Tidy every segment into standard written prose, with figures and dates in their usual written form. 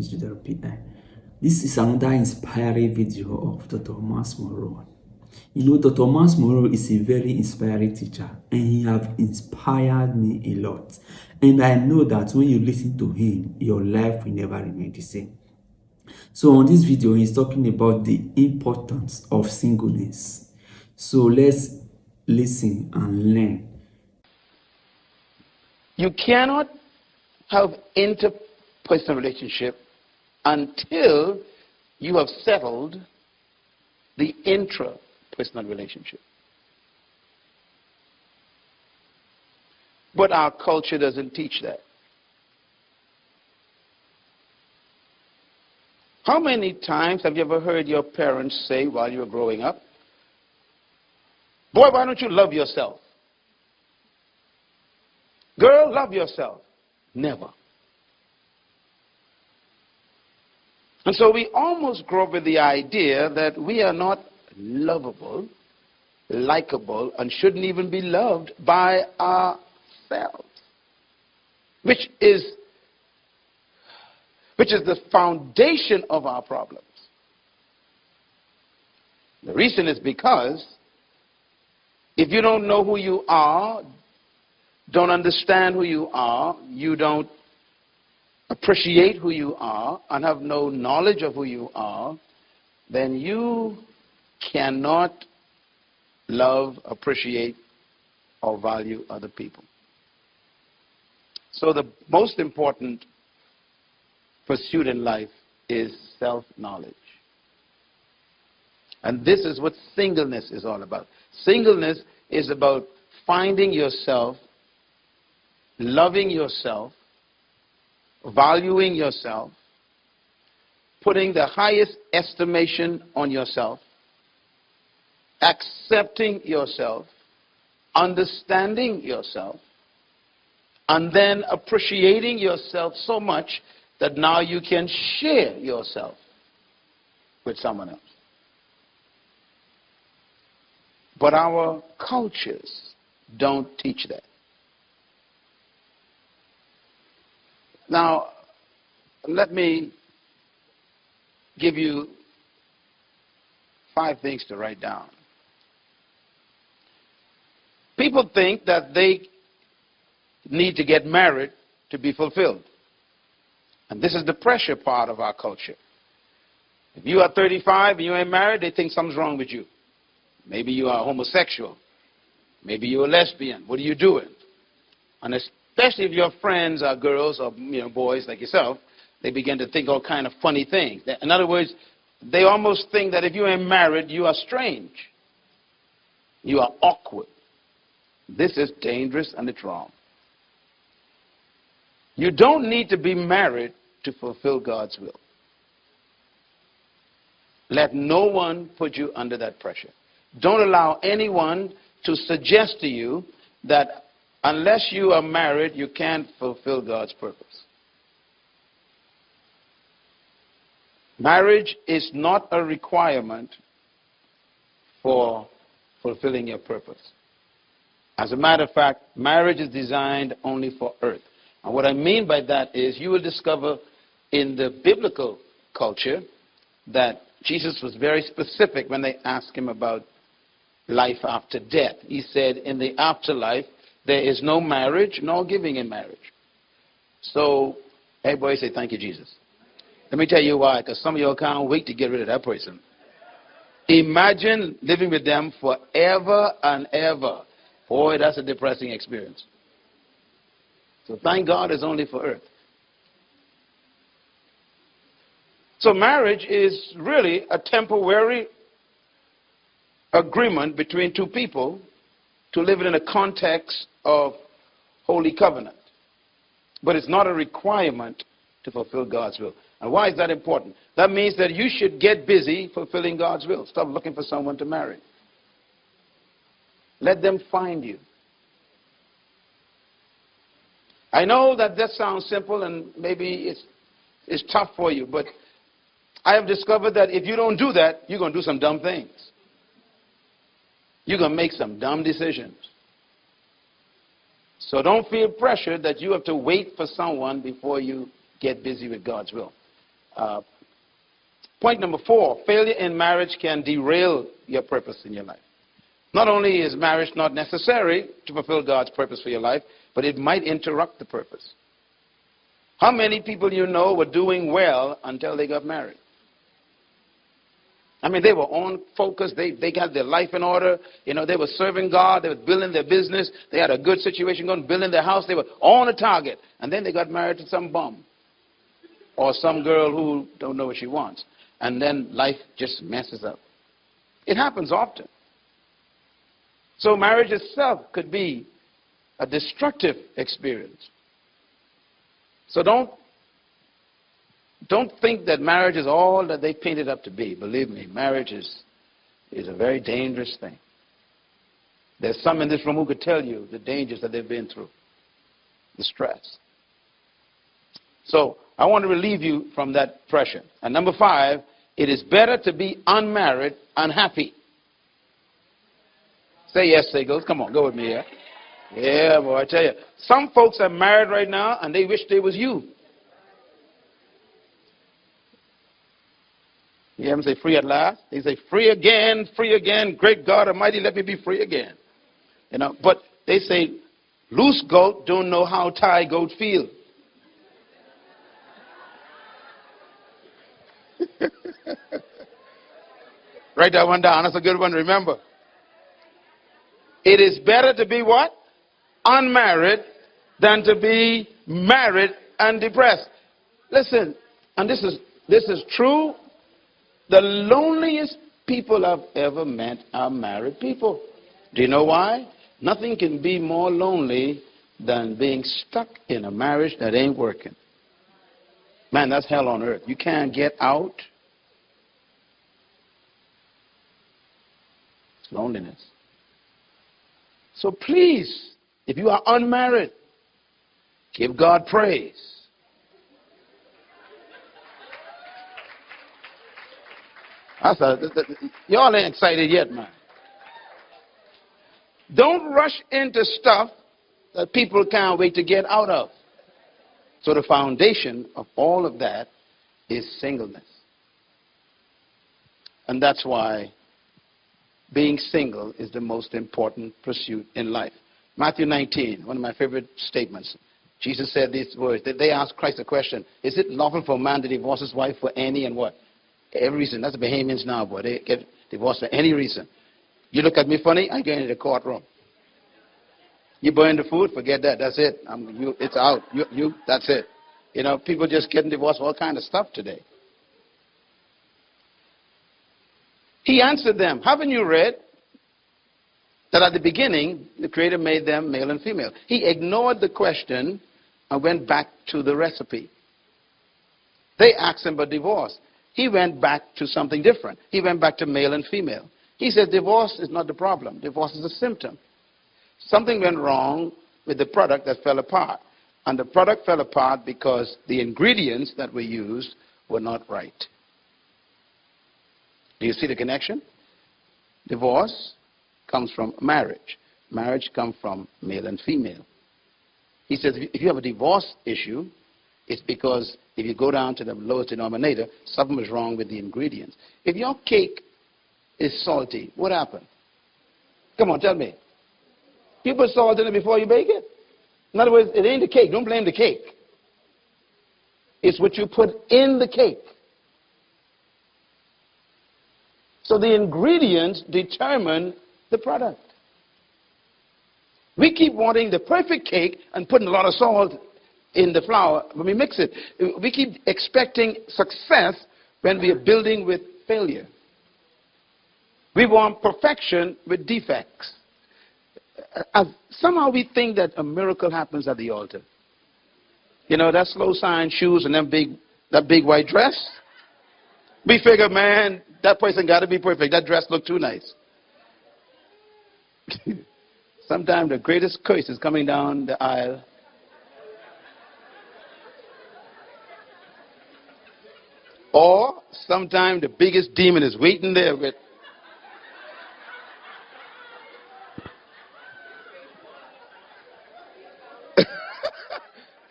to the PI. This is another inspiring video of Dr. Myles Munroe. You know, Dr. Myles Munroe is a very inspiring teacher, and he has inspired me a lot. And I know that when you listen to him, your life will never remain the same. So on this video, he's talking about the importance of singleness. So let's listen and learn. You cannot have interpersonal relationship until you have settled the intrapersonal relationship. But our culture doesn't teach that. How many times have you ever heard your parents say while you were growing up, "Boy, why don't you love yourself? Girl, love yourself." Never. And so we almost grow up with the idea that we are not lovable, likable, and shouldn't even be loved by ourselves, which is the foundation of our problems. The reason is because if you don't know who you are, don't understand who you are, you don't appreciate who you are, and have no knowledge of who you are, then you cannot love, appreciate, or value other people. So the most important pursuit in life is self-knowledge. And this is what singleness is all about. Singleness is about finding yourself, loving yourself, valuing yourself, putting the highest estimation on yourself, accepting yourself, understanding yourself, and then appreciating yourself so much that now you can share yourself with someone else. But our cultures don't teach that. Now, let me give you 5 things to write down. People think that they need to get married to be fulfilled. And this is the pressure part of our culture. If you are 35 and you ain't married, they think something's wrong with you. Maybe you are homosexual. Maybe you're a lesbian. What are you doing? And especially if your friends are girls or boys like yourself, they begin to think all kind of funny things. In other words, they almost think that if you ain't married, you are strange. You are awkward. This is dangerous and it's wrong. You don't need to be married to fulfill God's will. Let no one put you under that pressure. Don't allow anyone to suggest to you that unless you are married, you can't fulfill God's purpose. Marriage is not a requirement for fulfilling your purpose. As a matter of fact, marriage is designed only for earth. And what I mean by that is you will discover in the biblical culture that Jesus was very specific when they asked him about life after death. He said, in the afterlife, there is no marriage, nor giving in marriage. So, everybody say, thank you, Jesus. Let me tell you why, because some of you can't wait to get rid of that person. Imagine living with them forever and ever. Boy, that's a depressing experience. So thank God it's only for earth. So marriage is really a temporary agreement between two people to live in a context of holy covenant. But it's not a requirement to fulfill God's will. And why is that important? That means that you should get busy fulfilling God's will. Stop looking for someone to marry. Let them find you. I know that sounds simple and maybe it's tough for you, but I have discovered that if you don't do that, you're going to do some dumb things. You're going to make some dumb decisions. So don't feel pressured that you have to wait for someone before you get busy with God's will. Point number 4, failure in marriage can derail your purpose in your life. Not only is marriage not necessary to fulfill God's purpose for your life, but it might interrupt the purpose. How many people you know were doing well until they got married? I mean, they were on focus. They got their life in order. You know, they were serving God. They were building their business. They had a good situation going, building their house. They were on a target. And then they got married to some bum or some girl who don't know what she wants. And then life just messes up. It happens often. So marriage itself could be a destructive experience. So don't think that marriage is all that they paint it up to be. Believe me, marriage is a very dangerous thing. There's some in this room who could tell you the dangers that they've been through, the stress. So I want to relieve you from that pressure. And number 5, it is better to be unmarried, unhappy. Say yes, singles. Come on, go with me here. Yeah, boy, I tell you. Some folks are married right now, and they wish they was you. You hear them say free at last? They say free again, great God Almighty, let me be free again. You know, but they say loose goat don't know how tie goat feel. Write that one down. That's a good one to remember. It is better to be what? Unmarried than to be married and depressed. Listen, and this is true. The loneliest people I've ever met are married people. Do you know why? Nothing can be more lonely than being stuck in a marriage that ain't working. Man, that's hell on earth. You can't get out. It's loneliness. So please, if you are unmarried, give God praise. Y'all ain't excited yet, man. Don't rush into stuff that people can't wait to get out of. So the foundation of all of that is singleness. And that's why being single is the most important pursuit in life. Matthew 19, one of my favorite statements. Jesus said these words. They asked Christ a question. Is it lawful for a man to divorce his wife for any and what? Every reason. That's the Bahamians now, boy. They get divorced for any reason. You look at me funny, I go into the courtroom. You burn the food, forget that. That's it. It's out. That's it. You know, people just getting divorced for all kind of stuff today. He answered them, haven't you read that at the beginning, the Creator made them male and female? He ignored the question and went back to the recipe. They asked him about divorce. He went back to something different. He went back to male and female. He said divorce is not the problem. Divorce is a symptom. Something went wrong with the product that fell apart. And the product fell apart because the ingredients that were used were not right. Do you see the connection? Divorce comes from marriage. Marriage comes from male and female. He says if you have a divorce issue, it's because if you go down to the lowest denominator, something was wrong with the ingredients. If your cake is salty, what happened? Come on, tell me. You put salt in it before you bake it? In other words, it ain't the cake. Don't blame the cake. It's what you put in the cake. So the ingredients determine the product. We keep wanting the perfect cake and putting a lot of salt in the flour when we mix it. We keep expecting success when we are building with failure. We want perfection with defects. Somehow we think that a miracle happens at the altar. You know, that slow sign shoes and that big white dress. We figure, man, that person got to be perfect. That dress looked too nice. Sometimes the greatest curse is coming down the aisle. Or sometimes the biggest demon is waiting there with.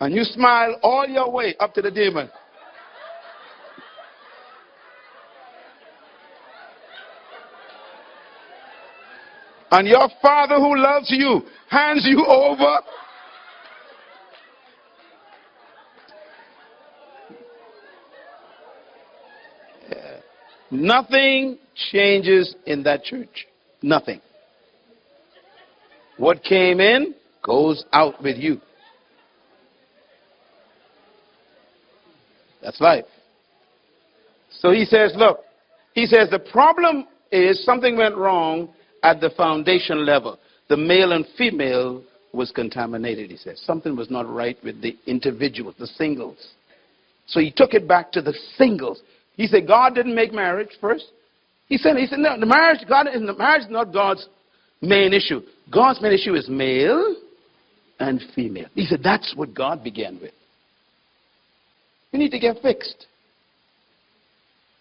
And you smile all your way up to the demon. And your father who loves you hands you over. Nothing changes in that church. Nothing. What came in goes out with you. That's life. So he says, look, he says the problem is something went wrong at the foundation level. The male and female was contaminated, he says. Something was not right with the individuals, the singles. So he took it back to the singles. He said God didn't make marriage first. He said no, marriage is not God's main issue. God's main issue is male and female. He said that's what God began with. You need to get fixed.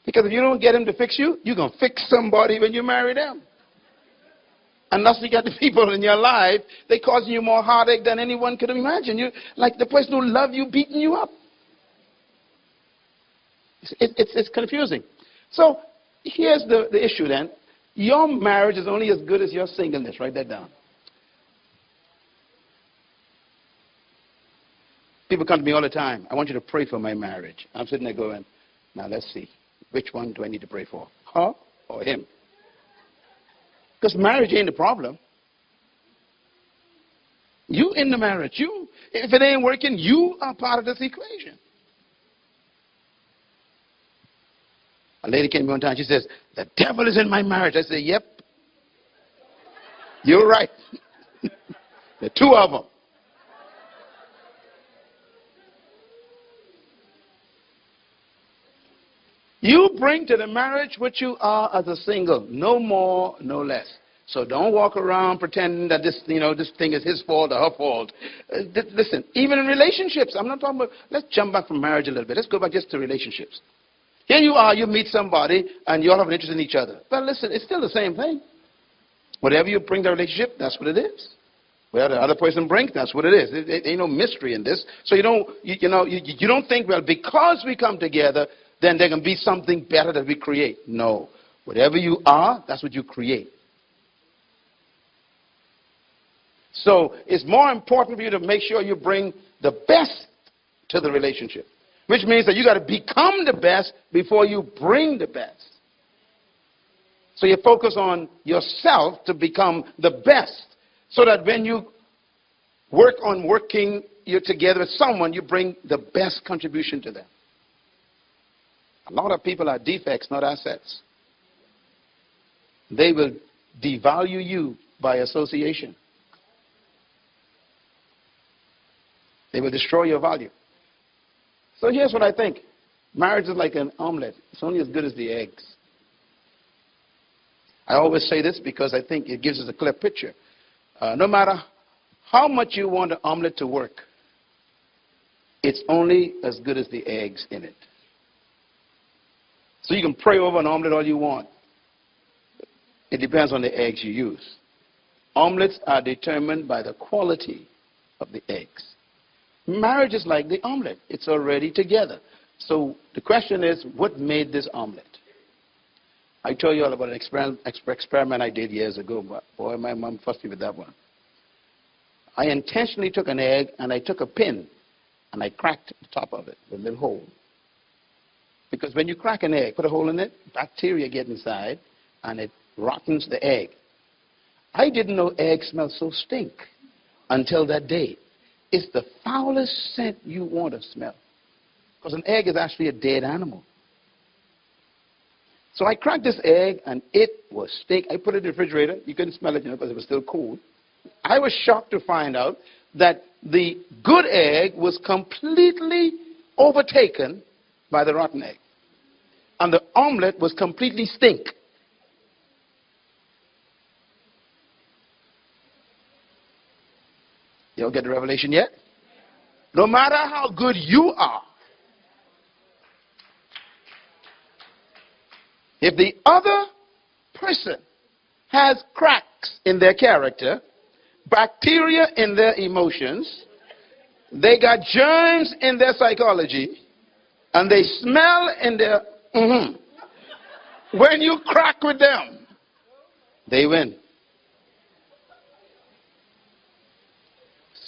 Because if you don't get him to fix you, you're going to fix somebody when you marry them. Unless you get the people in your life, they're causing you more heartache than anyone could imagine. You, like the person who loves you beating you up. It's confusing. So here's the issue then. Your marriage is only as good as your singleness. Write that down. People come to me all the time. I want you to pray for my marriage. I'm sitting there going, now let's see. Which one do I need to pray for? Her or him? Because marriage ain't the problem. You in the marriage. If it ain't working, you are part of this equation. A lady came to me one time. She says, the devil is in my marriage. I said, yep. You're right. There are two of them. You bring to the marriage what you are as a single. No more, no less. So don't walk around pretending that this thing is his fault or her fault. Listen, even in relationships, I'm not talking about, let's jump back from marriage a little bit. Let's go back just to relationships. Here you are, you meet somebody, and you all have an interest in each other. But listen, it's still the same thing. Whatever you bring to the relationship, that's what it is. Whatever the other person brings, that's what it is. There ain't no mystery in this. So you don't think, well, because we come together, then there can be something better that we create. No. Whatever you are, that's what you create. So it's more important for you to make sure you bring the best to the relationship. Which means that you got to become the best before you bring the best. So you focus on yourself to become the best. So that when you work on working you're together with someone, you bring the best contribution to them. A lot of people are defects, not assets. They will devalue you by association. They will destroy your value. So here's what I think. Marriage is like an omelet. It's only as good as the eggs. I always say this because I think it gives us a clear picture. No matter how much you want the omelet to work, it's only as good as the eggs in it. So you can pray over an omelet all you want. It depends on the eggs you use. Omelets are determined by the quality of the eggs. Marriage is like the omelet. It's already together. So the question is, what made this omelet? I told you all about an experiment I did years ago, but boy, my mom fussed me with that one. I intentionally took an egg and I took a pin and I cracked the top of it with a little hole. Because when you crack an egg, put a hole in it, bacteria get inside and it rottens the egg. I didn't know eggs smell so stink until that day. It's the foulest scent you want to smell. Because an egg is actually a dead animal. So I cracked this egg and it was stink. I put it in the refrigerator. You couldn't smell it, because it was still cold. I was shocked to find out that the good egg was completely overtaken by the rotten egg. And the omelet was completely stink. You don't get the revelation yet? No matter how good you are, if the other person has cracks in their character, bacteria in their emotions, they got germs in their psychology, and they smell in their when you crack with them, they win.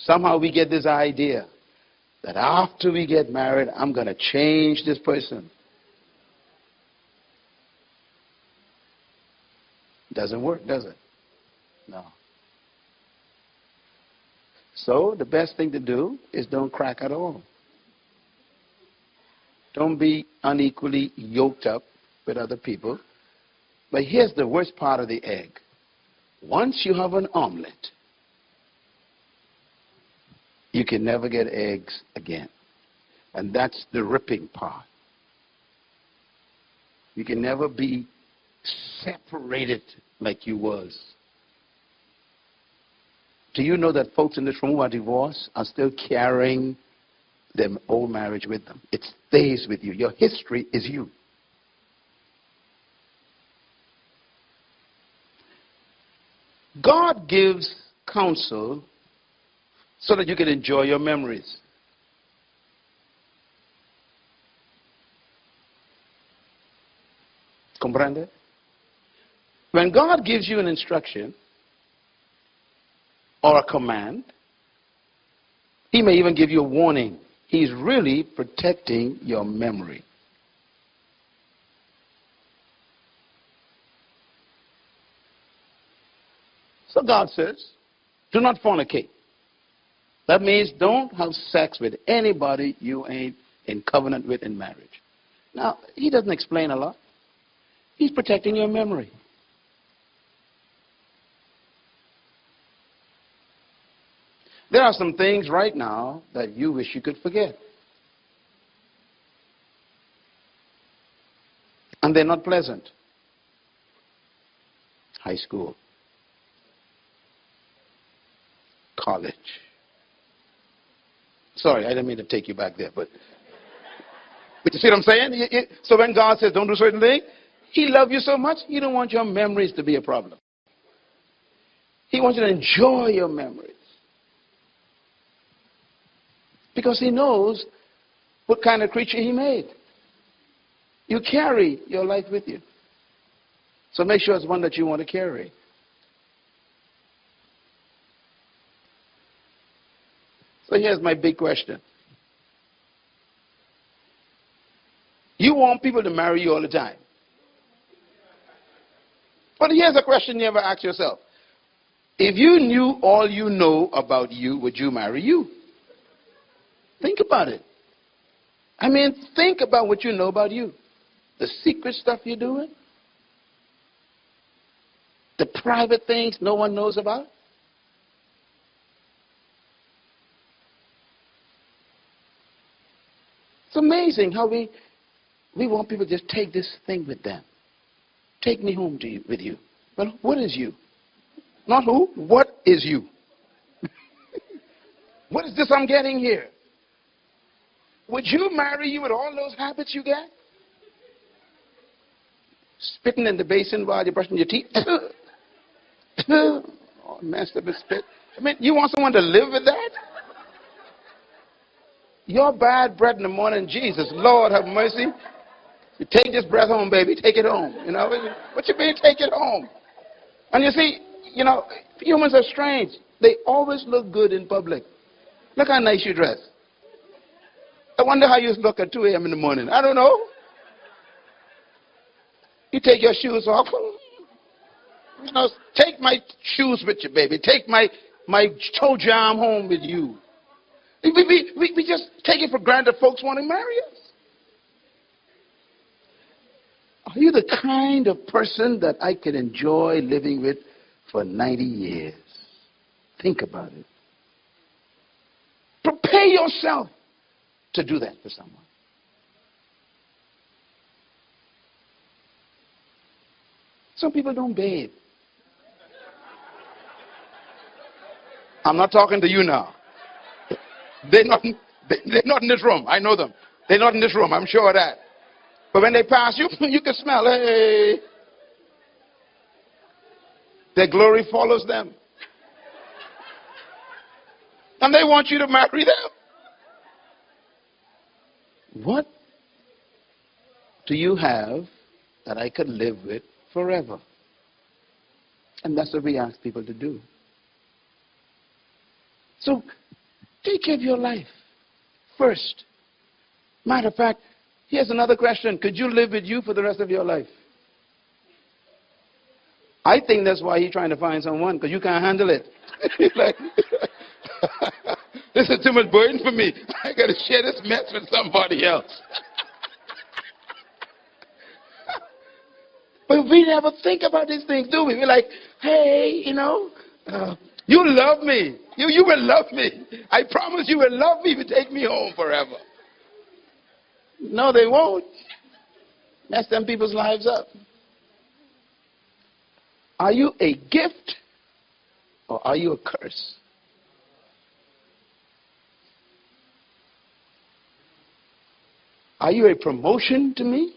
Somehow we get this idea that after we get married, I'm going to change this person. Doesn't work, does it? No. So the best thing to do is don't crack at all. Don't be unequally yoked up with other people. But here's the worst part of the egg. Once you have an omelet, you can never get eggs again. And that's the ripping part. You can never be separated like you was. Do you know that folks in this room who are divorced are still carrying their old marriage with them? It stays with you. Your history is you. God gives counsel so that you can enjoy your memories. Comprende? When God gives you an instruction or a command, He may even give you a warning. He's really protecting your memory. So God says, do not fornicate. That means don't have sex with anybody you ain't in covenant with in marriage. Now, He doesn't explain a lot. He's protecting your memory. There are some things right now that you wish you could forget. And they're not pleasant. High school. College. Sorry, I didn't mean to take you back there, but you see what I'm saying? So when God says don't do certain things, He loves you so much, He don't want your memories to be a problem. He wants you to enjoy your memories. Because He knows what kind of creature He made. You carry your life with you. So make sure it's one that you want to carry. So here's my big question. You want people to marry you all the time. But here's a question you ever ask yourself. If you knew all you know about you, would you marry you? Think about it. I mean, think about what you know about you. The secret stuff you're doing. The private things no one knows about. It's amazing how we want people to just take this thing with them. Take me home with you. Well, what is you? Not who, what is you? What is this I'm getting here? Would you marry you with all those habits you get? Spitting in the basin while you're brushing your teeth. Oh, messed up and spit. I mean, you want someone to live with that? Your bad breath in the morning, Jesus, Lord have mercy. You take this breath home, baby. Take it home. You know, what you mean, take it home? And you see, you know, humans are strange. They always look good in public. Look how nice you dress. I wonder how you look at 2 a.m. in the morning. I don't know. You take your shoes off. You know, take my shoes with you, baby. Take my toe jam home with you. We just take it for granted folks want to marry us. Are you the kind of person that I could enjoy living with for 90 years? Think about it. Prepare yourself to do that for someone. Some people don't bathe. I'm not talking to you now. They're not in this room. I know them. They're not in this room. I'm sure of that. But when they pass you, you can smell, hey. Their glory follows them. And they want you to marry them. What do you have that I could live with forever? And that's what we ask people to do. So Take care of your life first. Matter of fact, here's another question. Could you live with you for the rest of your life? I think that's why he's trying to find someone, because you can't handle it. Like, this is too much burden for me. I got to share this mess with somebody else. But we never think about these things, do we? We're like, hey, you love me. You will love me. I promise you will love me if you take me home forever. No, they won't. Mess them people's lives up. Are you a gift or are you a curse? Are you a promotion to me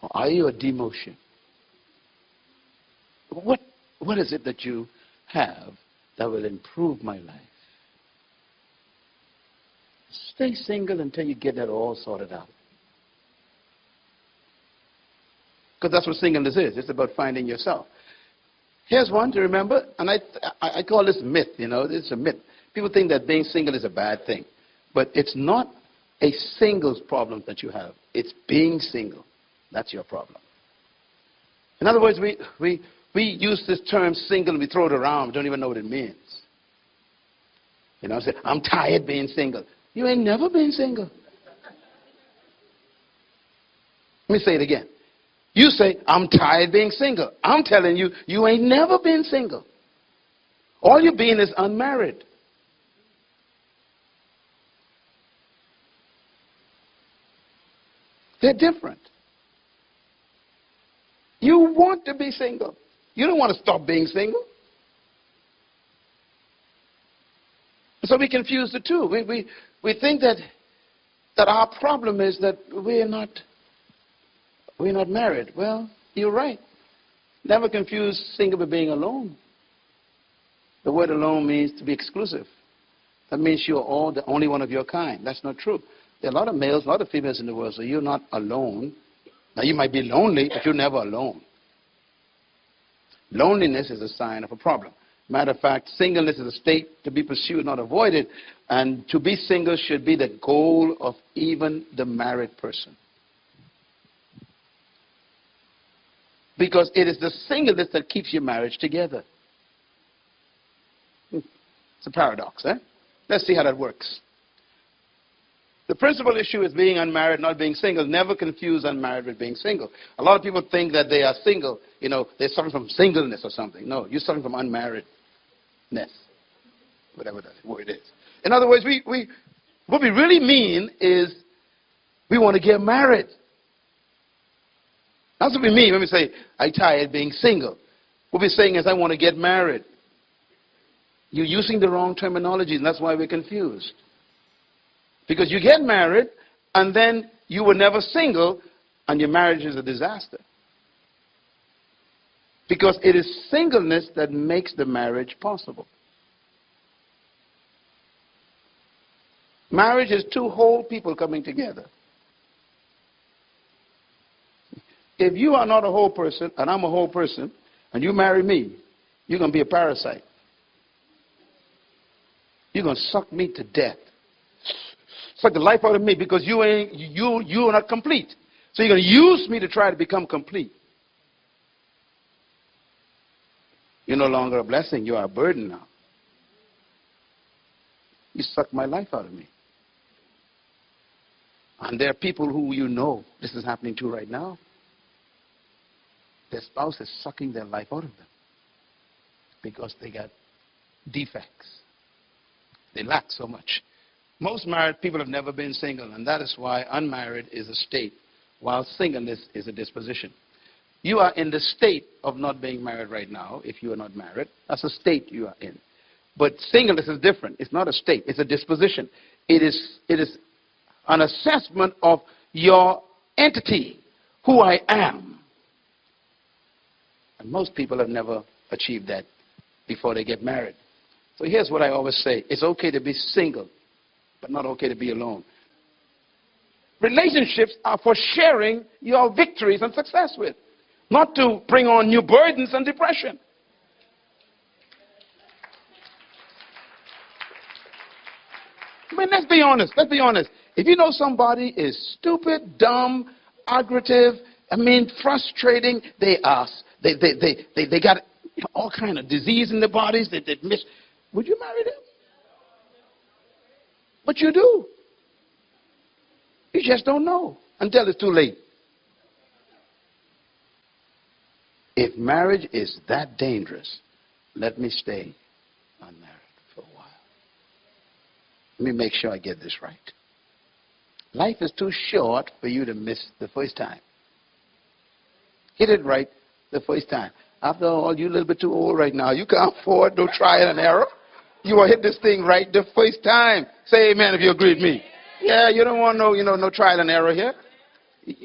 or are you a demotion? What is it that you have that will improve my life? Stay single until you get that all sorted out. Because that's what singleness is. It's about finding yourself. Here's one to remember, and I call this myth, it's a myth. People think that being single is a bad thing. But it's not a singles problem that you have. It's being single. That's your problem. In other words, we use this term single and we throw it around. We don't even know what it means. Say, I'm tired being single. You ain't never been single. Let me say it again. You say, I'm tired being single. I'm telling you, you ain't never been single. All you're being is unmarried. They're different. You want to be single. You don't want to stop being single. So we confuse the two. We think that our problem is that we're not married. Well, you're right. Never confuse single with being alone. The word alone means to be exclusive. That means you're all the only one of your kind. That's not true. There are a lot of males, a lot of females in the world, so you're not alone. Now, you might be lonely, but you're never alone. Loneliness is a sign of a problem. Matter of fact, singleness is a state to be pursued, not avoided. And to be single should be the goal of even the married person. Because it is the singleness that keeps your marriage together. It's a paradox, eh? Let's see how that works. The principal issue is being unmarried, not being single. Never confuse unmarried with being single. A lot of people think that they are single. They're suffering from singleness or something. No, you're suffering from unmarriedness. Whatever that word is. In other words, what we really mean is we want to get married. That's what we mean when we say, I'm tired being single. What we're saying is, I want to get married. You're using the wrong terminology, and that's why we're confused. Because you get married, and then you were never single, and your marriage is a disaster. Because it is singleness that makes the marriage possible. Marriage is two whole people coming together. If you are not a whole person, and I'm a whole person, and you marry me, you're going to be a parasite. You're going to suck me to death. Suck the life out of me because you are not complete. So you're going to use me to try to become complete. You're no longer a blessing. You are a burden now. You suck my life out of me. And there are people who this is happening to right now. Their spouse is sucking their life out of them because they got defects. They lack so much. Most married people have never been single, and that is why unmarried is a state, while singleness is a disposition. You are in the state of not being married right now, if you are not married. That's a state you are in. But singleness is different. It's not a state. It's a disposition. It is an assessment of your entity, who I am. And most people have never achieved that before they get married. So here's what I always say. It's okay to be single, but not okay to be alone. Relationships are for sharing your victories and success with, not to bring on new burdens and depression. I mean, let's be honest. Let's be honest. If you know somebody is stupid, dumb, aggressive, I mean, frustrating, they got all kind of disease in their bodies. They miss. Would you marry them? But you do. You just don't know until it's too late. If marriage is that dangerous, let me stay unmarried for a while. Let me make sure I get this right. Life is too short for you to miss the first time. Hit it right the first time. After all, you're a little bit too old right now. You can't afford no trial and error. You will hit this thing right the first time. Say amen if you agree with me. Yeah, you don't want no trial and error here.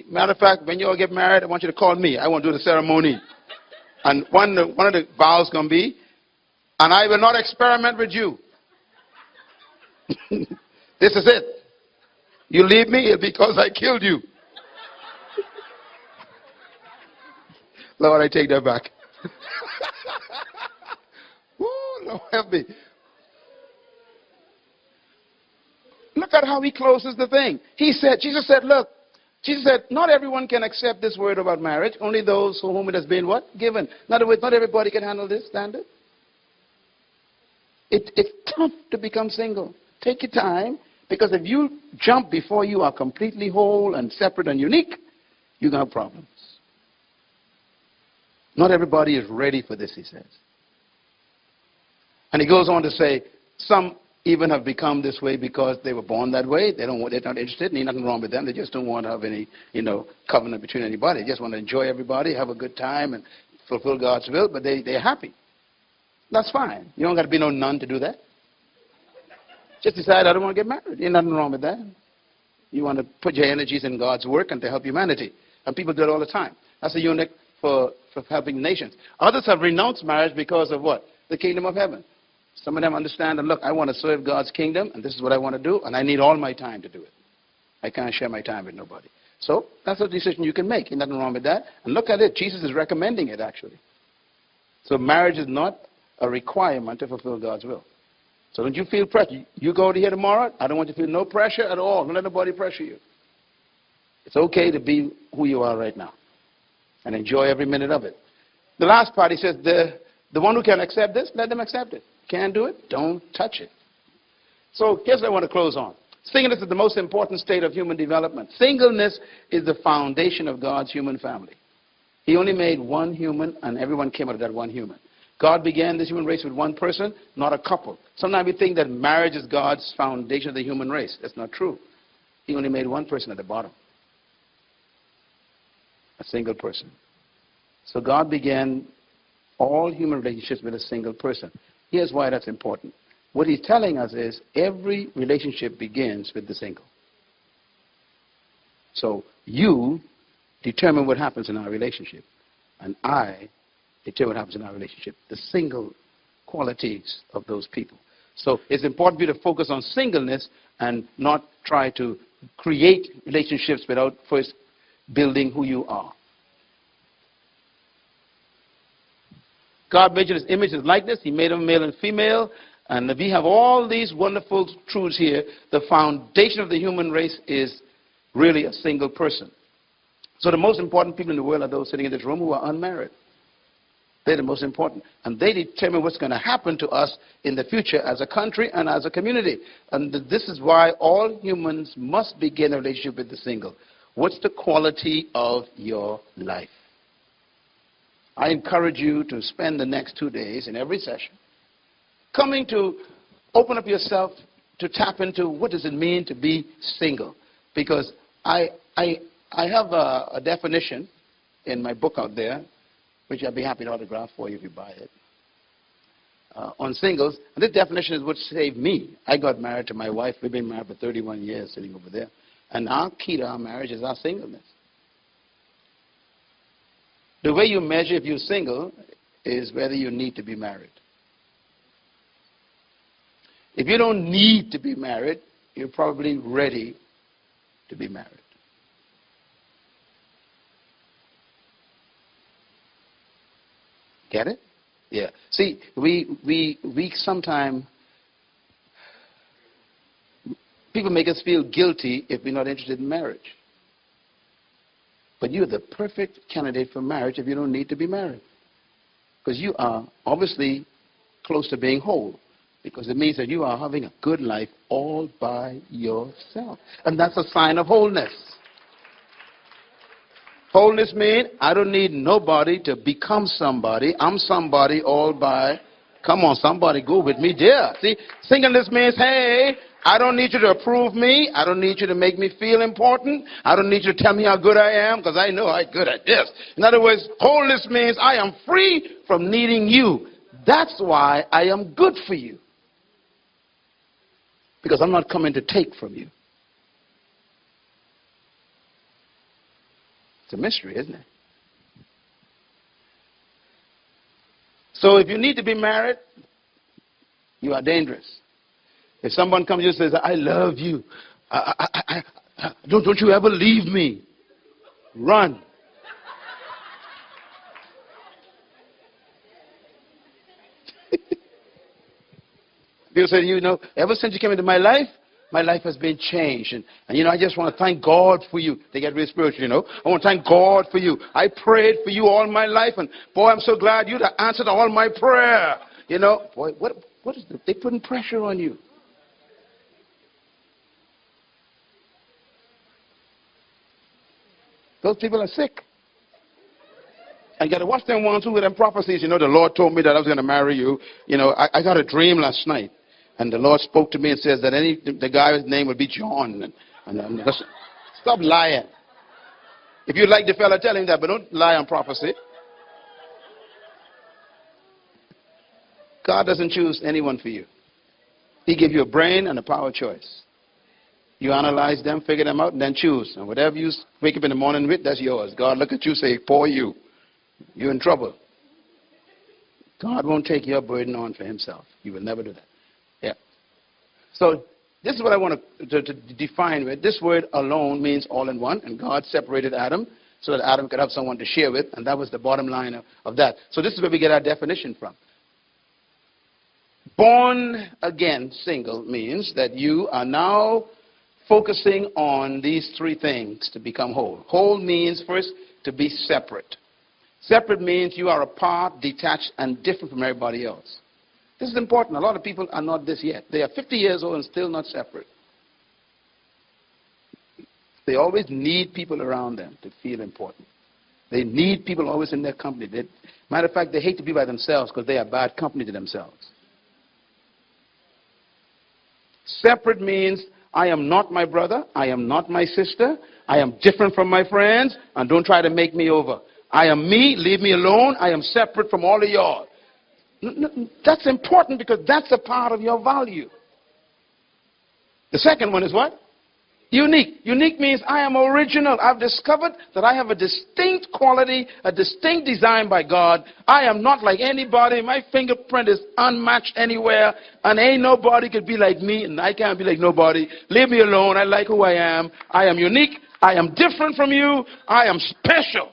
Matter of fact, when you all get married, I want you to call me. I want to do the ceremony. And one of the vows going to be, and I will not experiment with you. This is it. You leave me because I killed you. Lord, I take that back. Ooh, Lord help me. Look at how he closes the thing. Jesus said, not everyone can accept this word about marriage. Only those for whom it has been what? Given. In other words, not everybody can handle this standard. It's tough to become single. Take your time, because if you jump before you are completely whole and separate and unique, you're going to have problems. Not everybody is ready for this, he says. And he goes on to say, some even have become this way because they were born that way. They're not interested. There's nothing wrong with them. They just don't want to have any, covenant between anybody. They just want to enjoy everybody, have a good time, and fulfill God's will. But they're happy. That's fine. You don't got to be no nun to do that. Just decide, I don't want to get married. There's nothing wrong with that. You want to put your energies in God's work and to help humanity. And people do it all the time. That's a unit for helping nations. Others have renounced marriage because of what? The kingdom of heaven. Some of them understand that, look, I want to serve God's kingdom, and this is what I want to do, and I need all my time to do it. I can't share my time with nobody. So that's a decision you can make. There's nothing wrong with that. And look at it. Jesus is recommending it, actually. So marriage is not a requirement to fulfill God's will. So don't you feel pressure. You go to here tomorrow, I don't want you to feel no pressure at all. Don't let nobody pressure you. It's okay to be who you are right now and enjoy every minute of it. The last part, he says, the one who can accept this, let them accept it. Can't do it? Don't touch it. So here's what I want to close on. Singleness is the most important state of human development. Singleness is the foundation of God's human family. He only made one human, and everyone came out of that one human. God began this human race with one person, not a couple. Sometimes we think that marriage is God's foundation of the human race. That's not true. He only made one person at the bottom. A single person. So God began all human relationships with a single person. Here's why that's important. What he's telling us is every relationship begins with the single. So you determine what happens in our relationship, and I determine what happens in our relationship. The single qualities of those people. So it's important for you to focus on singleness and not try to create relationships without first building who you are. God made you in his image and likeness. He made them male and female. And we have all these wonderful truths here. The foundation of the human race is really a single person. So the most important people in the world are those sitting in this room who are unmarried. They're the most important. And they determine what's going to happen to us in the future as a country and as a community. And this is why all humans must begin a relationship with the single. What's the quality of your life? I encourage you to spend the next 2 days in every session coming to open up yourself to tap into what does it mean to be single. Because I have a definition in my book out there, which I'd be happy to autograph for you if you buy it, on singles. And this definition is what saved me. I got married to my wife. We've been married for 31 years, sitting over there. And our key to our marriage is our singleness. The way you measure if you're single is whether you need to be married. If you don't need to be married, you're probably ready to be married. Get it? Yeah. See, we sometimes People make us feel guilty if we're not interested in marriage. But you're the perfect candidate for marriage if you don't need to be married. Because you are obviously close to being whole. Because it means that you are having a good life all by yourself. And that's a sign of wholeness. Wholeness means I don't need nobody to become somebody. I'm somebody all by. Come on, somebody go with me, dear. See, singleness means, hey, I don't need you to approve me. I don't need you to make me feel important. I don't need you to tell me how good I am because I know I'm good at this. In other words, wholeness means I am free from needing you. That's why I am good for you. Because I'm not coming to take from you. It's a mystery, isn't it? So if you need to be married, you are dangerous. If someone comes to you and says, I love you, don't you ever leave me, run. People say, you know, ever since you came into my life has been changed. And I just want to thank God for you. They get really spiritual, I want to thank God for you. I prayed for you all my life. And, boy, I'm so glad you answered all my prayer. Boy, what is they putting pressure on you? Those people are sick. And you got to watch them ones who with them prophecies. The Lord told me that I was going to marry you. I got a dream last night. And the Lord spoke to me and says that the guy's name would be John. And stop lying. If you like the fella, tell him that, but don't lie on prophecy. God doesn't choose anyone for you. He gives you a brain and a power of choice. You analyze them, figure them out, and then choose. And whatever you wake up in the morning with, that's yours. God look at you, say, poor you. You're in trouble. God won't take your burden on for himself. He will never do that. Yeah. So this is what I want to define with. This word alone means all in one. And God separated Adam so that Adam could have someone to share with. And that was the bottom line of that. So this is where we get our definition from. Born again single means that you are now focusing on these three things to become whole. Whole means first to be separate. Separate means you are apart, detached, and different from everybody else. This is important. A lot of people are not this yet. They are 50 years old and still not separate. They always need people around them to feel important. They need people always in their company. Matter of fact, they hate to be by themselves because they are bad company to themselves. Separate means I am not my brother. I am not my sister. I am different from my friends. And don't try to make me over. I am me. Leave me alone. I am separate from all of y'all. That's important because that's a part of your value. The second one is what? Unique. Unique means I am original. I've discovered that I have a distinct quality, a distinct design by God. I am not like anybody. My fingerprint is unmatched anywhere. And ain't nobody could be like me. And I can't be like nobody. Leave me alone. I like who I am. I am unique. I am different from you. I am special.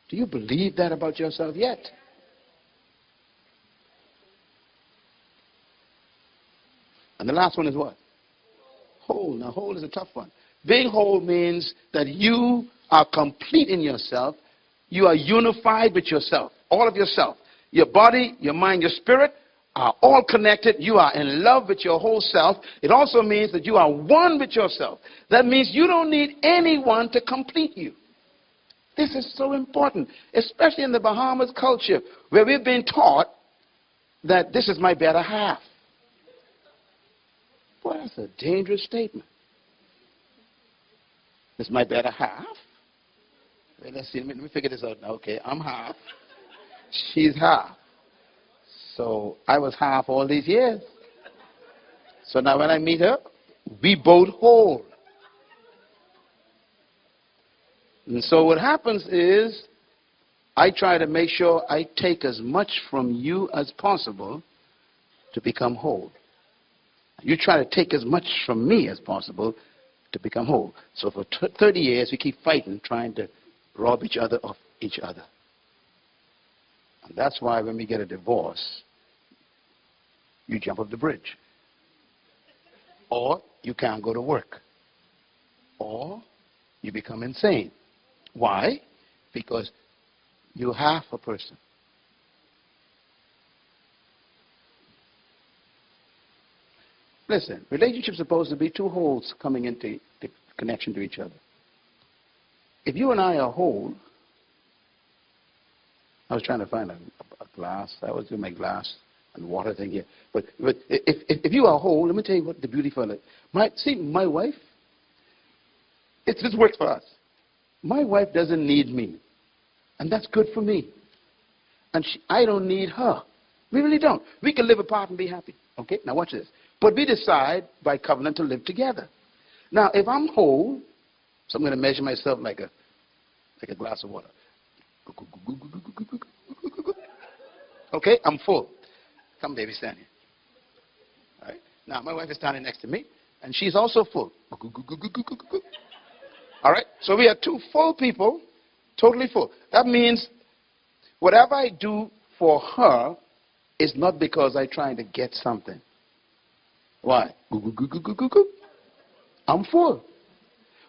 Do you believe that about yourself yet? And the last one is what? Whole. Now, whole is a tough one. Being whole means that you are complete in yourself. You are unified with yourself, all of yourself. Your body, your mind, your spirit are all connected. You are in love with your whole self. It also means that you are one with yourself. That means you don't need anyone to complete you. This is so important, especially in the Bahamas culture, where we've been taught that this is my better half. Boy, that's a dangerous statement. This is my better half? Well, let's see, let me figure this out now. Okay, I'm half. She's half. So I was half all these years. So now when I meet her, we both whole. And so what happens is I try to make sure I take as much from you as possible to become whole. You try to take as much from me as possible to become whole. So for 30 years, we keep fighting, trying to rob each other of each other. And that's why when we get a divorce, you jump off the bridge. or you can't go to work, or you become insane. Why? Because you're half a person. Listen, relationships are supposed to be two wholes coming into the connection to each other. If you and I are whole, I was trying to find a glass. I was doing my glass and water thing here. But if you are whole, let me tell you what the beautiful is. My wife, this works for us. My wife doesn't need me, and that's good for me. And I don't need her. We really don't. We can live apart and be happy. Okay? Now watch this. But we decide by covenant to live together. Now, if I'm whole, so I'm going to measure myself like a glass of water. Okay, I'm full. Come, baby, stand here. All right. Now, my wife is standing next to me, and she's also full. All right. So we are two full people, totally full. That means whatever I do for her is not because I'm trying to get something. Why? I'm full.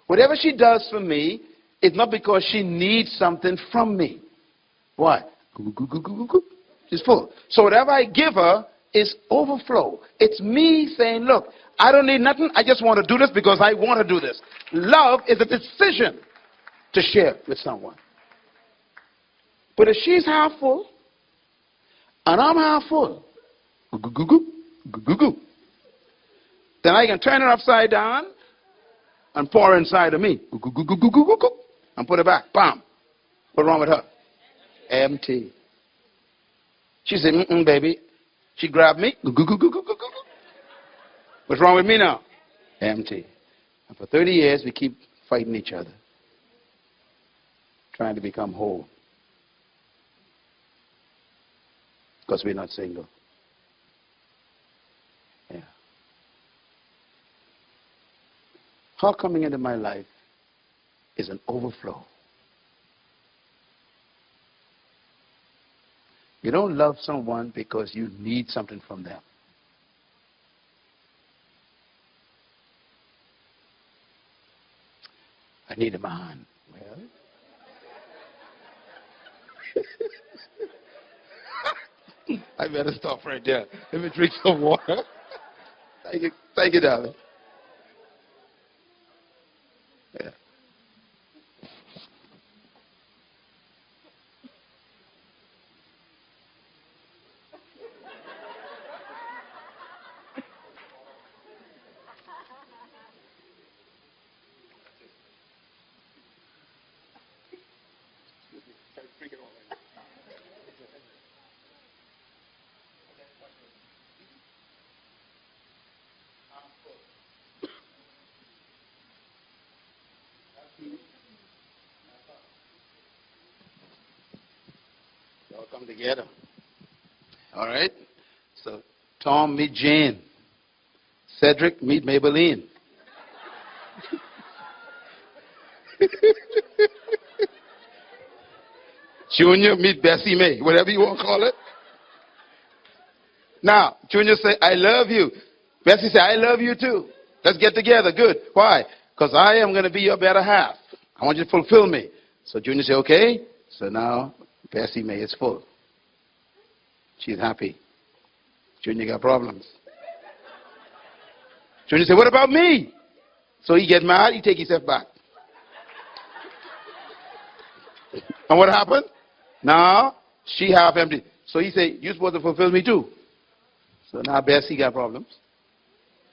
Whatever she does for me is not because she needs something from me. Why? She's full. So whatever I give her is overflow. It's me saying, look, I don't need nothing. I just want to do this because I want to do this. Love is a decision to share with someone. But if she's half full and I'm half full, then I can turn it upside down and pour inside of me. And put it back. Bam. What's wrong with her? Empty. She said, baby. She grabbed me. What's wrong with me now? Empty. And for 30 years, we keep fighting each other, trying to become whole. Because we're not single. Yeah. Her coming into my life is an overflow. You don't love someone because you need something from them. I need a man. Well, I better stop right there. Let me drink some water. Thank you, darling. Yeah. Y'all come together. All right? So, Tom, meet Jane. Cedric, meet Maybelline. Junior, meet Bessie May. Whatever you want to call it. Now, Junior say, I love you. Bessie say, I love you too. Let's get together. Good. Why? Because I am going to be your better half. I want you to fulfill me. So Junior say, okay. So now Bessie May is full. She's happy. Junior got problems. Junior say, what about me? So he get mad, he take himself back. And what happened? Now she half empty. So he say, you're supposed to fulfill me too. So now Bessie got problems.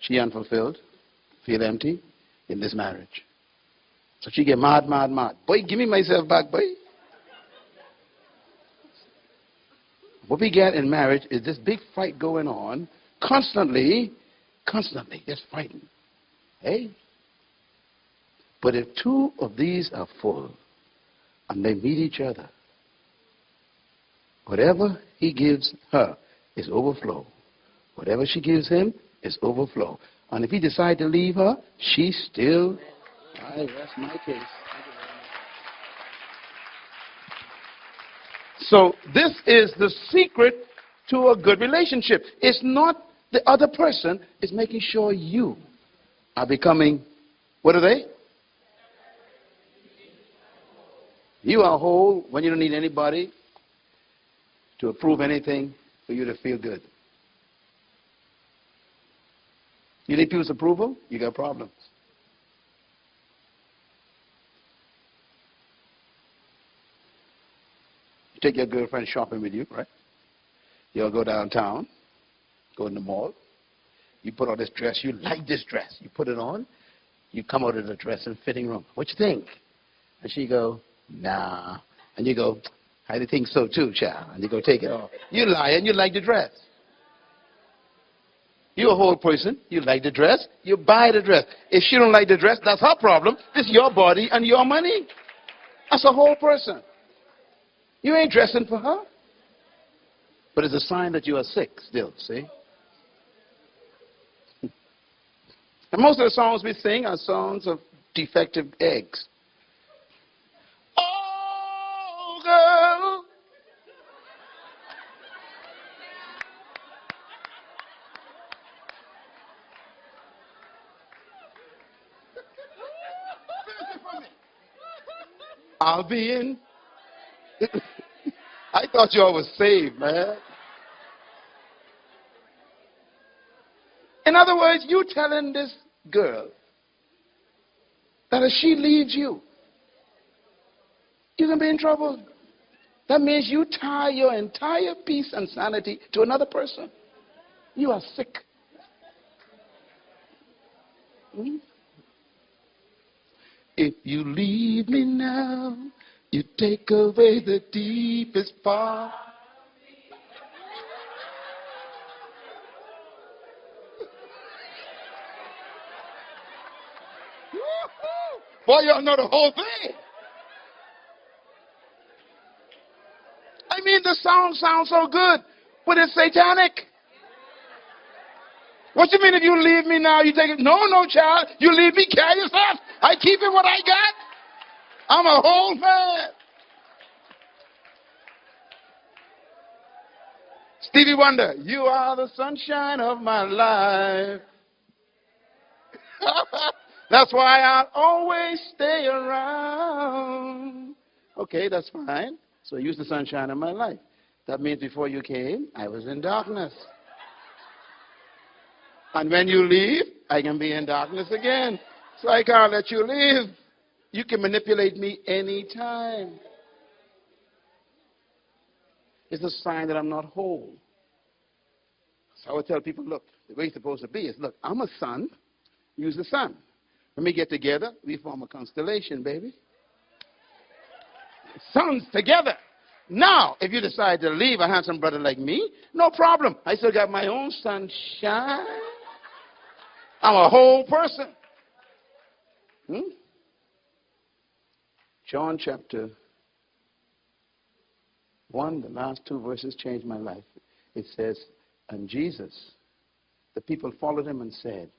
She unfulfilled, feel empty in this marriage. So she get mad. Boy, give me myself back, boy. What we get in marriage is this big fight going on, constantly, just fighting. Hey? But if two of these are full, and they meet each other, whatever he gives her is overflow. Whatever she gives him is overflow. And if he decides to leave her, she's still, I rest my case. So this is the secret to a good relationship. It's not the other person, it's making sure you are becoming, what are they? You are whole when you don't need anybody to approve anything for you to feel good. You need people's approval, you got problems. You take your girlfriend shopping with you, right? You'll go downtown, go in the mall. You put on this dress. You like this dress. You put it on. You come out of the dress in fitting room. What you think? And she go, nah. And you go, I think so too, child. And you go take it off. You lie and you like the dress. You're a whole person. You like the dress. You buy the dress. If she don't like the dress, that's her problem. It's your body and your money. That's a whole person. You ain't dressing for her. But it's a sign that you are sick still, see? And most of the songs we sing are songs of defective eggs. Oh, girl. I'll be in. I thought y'all was saved, man. In other words, you telling this girl that if she leaves you, you're going to be in trouble. That means you tie your entire peace and sanity to another person. You are sick. Hmm? If you leave me now, you take away the deepest part. Boy, y'all know the whole thing. I mean, the song sounds so good, but it's satanic. What you mean if you leave me now, you take it? No, no, child. You leave me, carry yourself. I keep it what I got. I'm a whole man. Stevie Wonder, you are the sunshine of my life. That's why I'll always stay around. Okay, that's fine. So use the sunshine of my life. That means before you came, I was in darkness. And when you leave, I can be in darkness again. So I can't let you leave. You can manipulate me anytime. It's a sign that I'm not whole. So I would tell people, look, the way it's supposed to be is, look, I'm a sun. Use the sun. When we get together, we form a constellation, baby. Suns together. Now, if you decide to leave a handsome brother like me, no problem. I still got my own sunshine. I'm a whole person. John chapter 1, the last two verses changed my life. It says, and Jesus, the people followed him and said,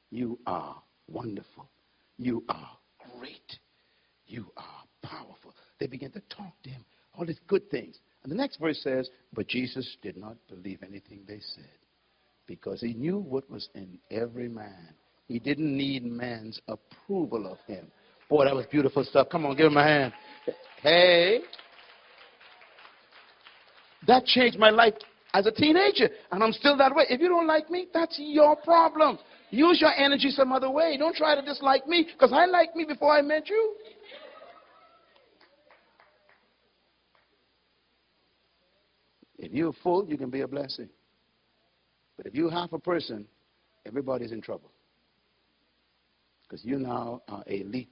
you are wonderful. You are great. You are powerful. They began to talk to him, all these good things. And the next verse says, but Jesus did not believe anything they said because he knew what was in every man. He didn't need man's approval of him. Boy, that was beautiful stuff. Come on, give him a hand. Hey. That changed my life as a teenager, and I'm still that way. If you don't like me, that's your problem. Use your energy some other way. Don't try to dislike me, because I liked me before I met you. If you're full, you can be a blessing. But if you're half a person, everybody's in trouble. Because you now are a leech.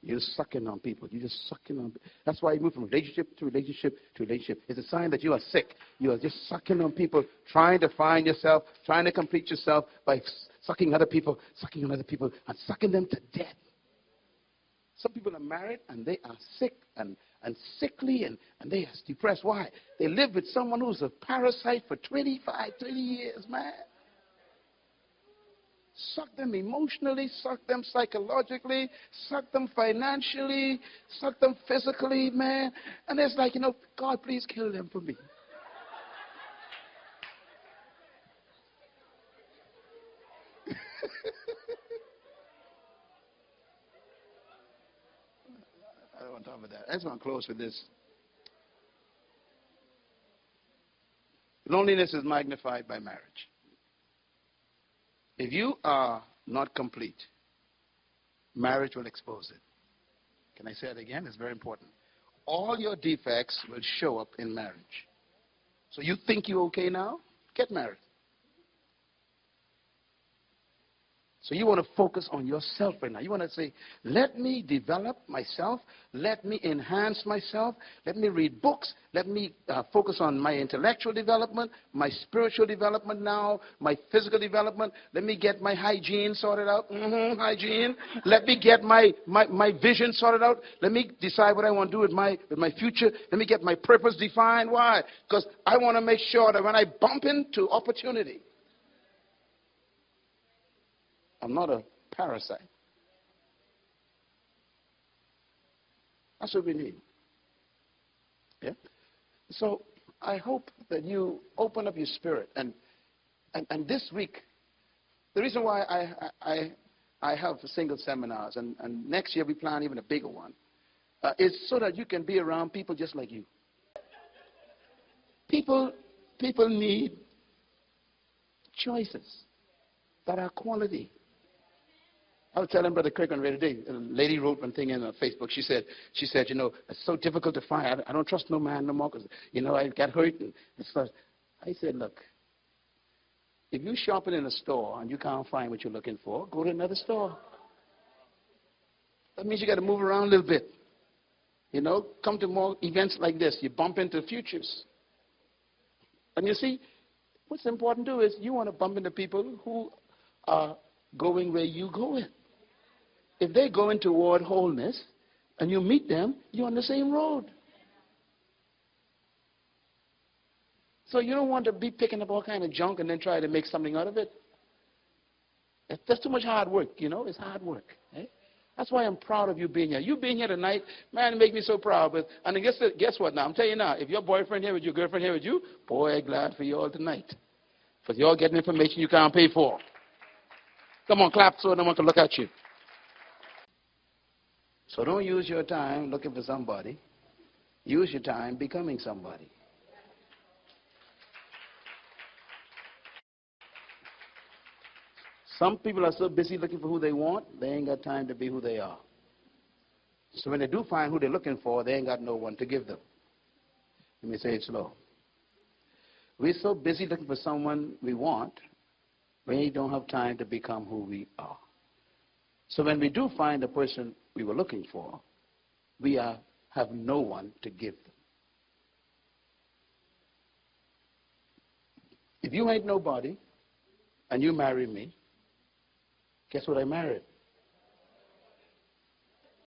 You're sucking on people. You're just sucking on people. That's why you move from relationship to relationship to relationship. It's a sign that you are sick. You are just sucking on people, trying to find yourself, trying to complete yourself by sucking on other people, and sucking them to death. Some people are married and they are sick and sickly and they are depressed. Why? They live with someone who's a parasite for 25, 30 years, man. Suck them emotionally, suck them psychologically, suck them financially, suck them physically, man. And it's like, God, please kill them for me. just want to close with this. Loneliness is magnified by marriage. If you are not complete, marriage will expose it. Can I say it again? It's very important. All your defects will show up in marriage. So you think you're okay now? Get married. So you want to focus on yourself right now. You want to say, let me develop myself. Let me enhance myself. Let me read books. Let me focus on my intellectual development, my spiritual development now, my physical development. Let me get my hygiene sorted out. Hygiene. Let me get my vision sorted out. Let me decide what I want to do with my future. Let me get my purpose defined. Why? Because I want to make sure that when I bump into opportunity, I'm not a parasite. That's what we need. Yeah? So I hope that you open up your spirit. And this week, the reason why I have single seminars, and next year we plan even a bigger one, is so that you can be around people just like you. People need choices that are quality. I was telling Brother Kirk on the other day, a lady wrote one thing in Facebook. She said, you know, it's so difficult to find. I don't trust no man no more because, you know, I got hurt and stuff. I said, look, if you're shopping in a store and you can't find what you're looking for, go to another store. That means you got to move around a little bit. You know, come to more events like this. You bump into futures. And you see, what's important to do is you want to bump into people who are going where you're going. If they're going toward wholeness and you meet them, you're on the same road. So you don't want to be picking up all kind of junk and then try to make something out of it. That's too much hard work, you know. It's hard work. Eh? That's why I'm proud of you being here. You being here tonight, man, it makes me so proud. But and guess what now? I'm telling you now, if your boyfriend here with you, girlfriend here with you, boy, glad for you all tonight. Because you all getting information you can't pay for. Come on, clap so I don't want to look at you. So don't use your time looking for somebody. Use your time becoming somebody. Some people are so busy looking for who they want, they ain't got time to be who they are. So when they do find who they're looking for, they ain't got no one to give them. Let me say it slow. We're so busy looking for someone we want, we don't have time to become who we are. So when we do find the person we were looking for, we have no one to give them. If you ain't nobody and you marry me, guess what I married?